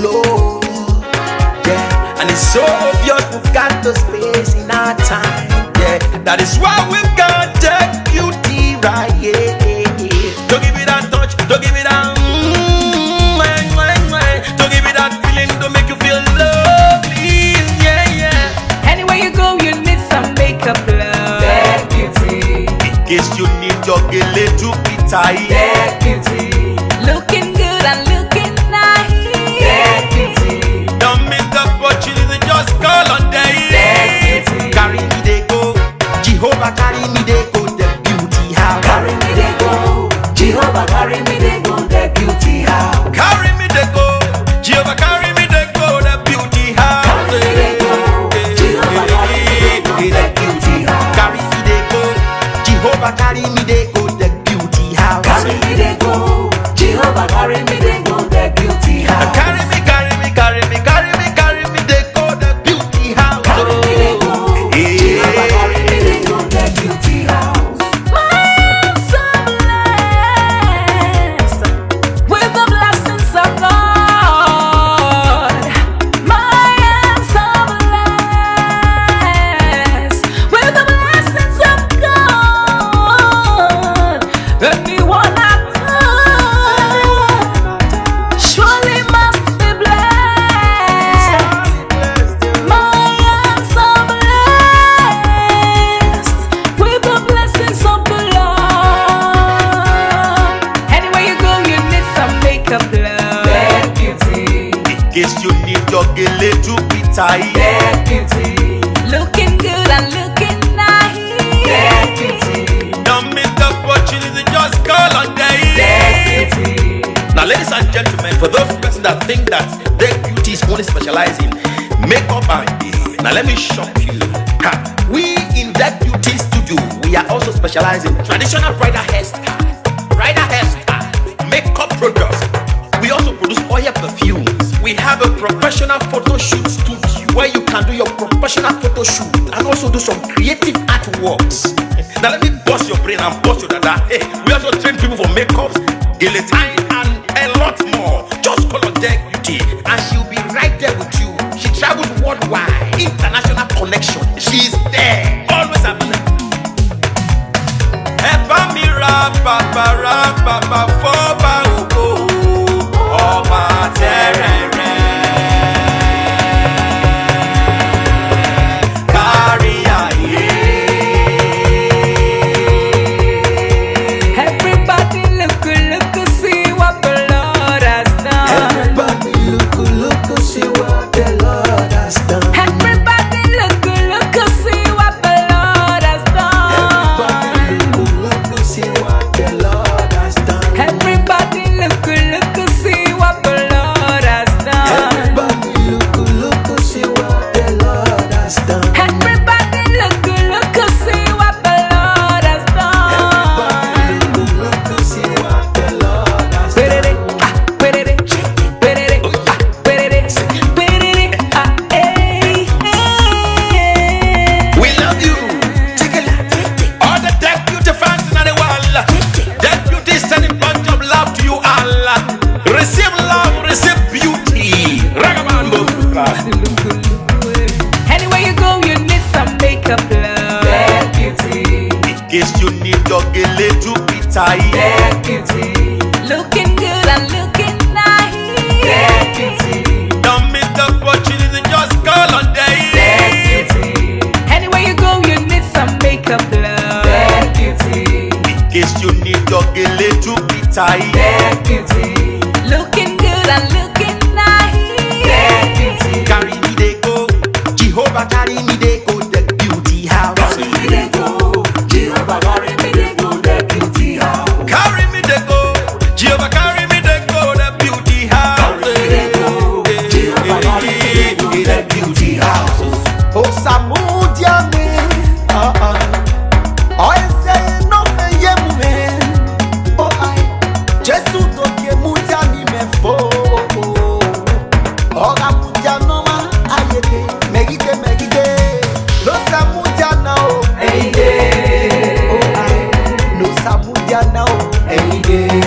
glow. Yeah, and it's so obvious we've got the space in our time. Yeah, that is why we've got that beauty right. Yeah, don't give it that touch, don't give it that. Don't give it that feeling, don't make you feel lovely. Yeah, yeah. Anywhere you go, you need some makeup, love. That beauty. In case you need your gele to be tight. That beauty. Looking good and looking nice. That beauty. Don't miss the opportunity, just call on day. That beauty. Carry me they go, Jehovah carry me they go, the beauty house. Carry me they go, Jehovah carry me they go, the beauty house. Carry me they go, Jehovah carry me they go, the beauty house. Carry me they go, Jehovah carry me they go, the beauty house. Carry me they go, Jehovah carry me they go, the beauty house. Carry me they go, Jehovah carry me they go, the beauty house. Carry me, carry me, carry me, carry me, carry me they go, the beauty house. Carry me they go, Jehovah carry me they go, the beauty house. My hands are blessed with the blessings of God. My hands are blessed with the blessings of God. Anyone I touch surely must be blessed. My hands are blessed with the blessings of the Lord. Anywhere you go, you need some makeup, love. That beauty. In case you need your gele to be tight. That beauty. Looking good and looking nice. That beauty. Don't miss the opportunity, just call on day. That beauty. Now, ladies and gentlemen, for those persons that think that their beauty is only specializing makeup and now let me shock you. We in that beauty studio, we are also specializing traditional bridal hairstyle, makeup products. We also produce oil perfumes. We have a professional photo shoot studio where you can do your professional photo shoot and also do some creative artworks. Now let me bust your brain and bust your dada. Hey, we also train people for makeups, gele time, and a lot more. Just call on Deck Beauty and she'll be right there with you. She travels worldwide, international connection. She's there, always available. Ever me rap, for Ọba terere. Kárí ayé. Everybody look, see what the Lord has done. Everybody look, see what the Lord has done. Everybody look, see what the Lord has done. Everybody look, see what the Lord has done. Everybody look, see what the Lord has done. Everybody look, see what the Lord has done. Everybody look, see what the Lord has done. Look, see what the Lord has Put done. it, put it, put it, put it, hey. We love you. All the Deck Beauty fans in the world. Deck Beauty is sending bunch of love to you all. Receive love, receive beauty. Ragamuffin. Anywhere you go, you need some makeup, love. That beauty. In case you need your gele to be tight. That beauty. Looking good and looking nice. That beauty. Don't miss the opportunity, just call on day. That beauty. Anywhere you go, you need some makeup, love. That beauty. In case you need your gele to be tight. That beauty. Looking good and looking nice. That beauty. Carry me they go, Jehovah carry me they go, the beauty house. Carry me they go, Jehovah carry me they go, the beauty house. Carry me they go, Jehovah carry me they go, the beauty house. Carry me they go, Jehovah carry me they go, the beauty house. Oh Samudia me, oh say no me ye me, oh I Jesu do ke mudia mi me fo, oh Samudia no ma ayete, megide, no Samudia now, Hey, yeah. oh I, no Samudia now, Hey, yeah.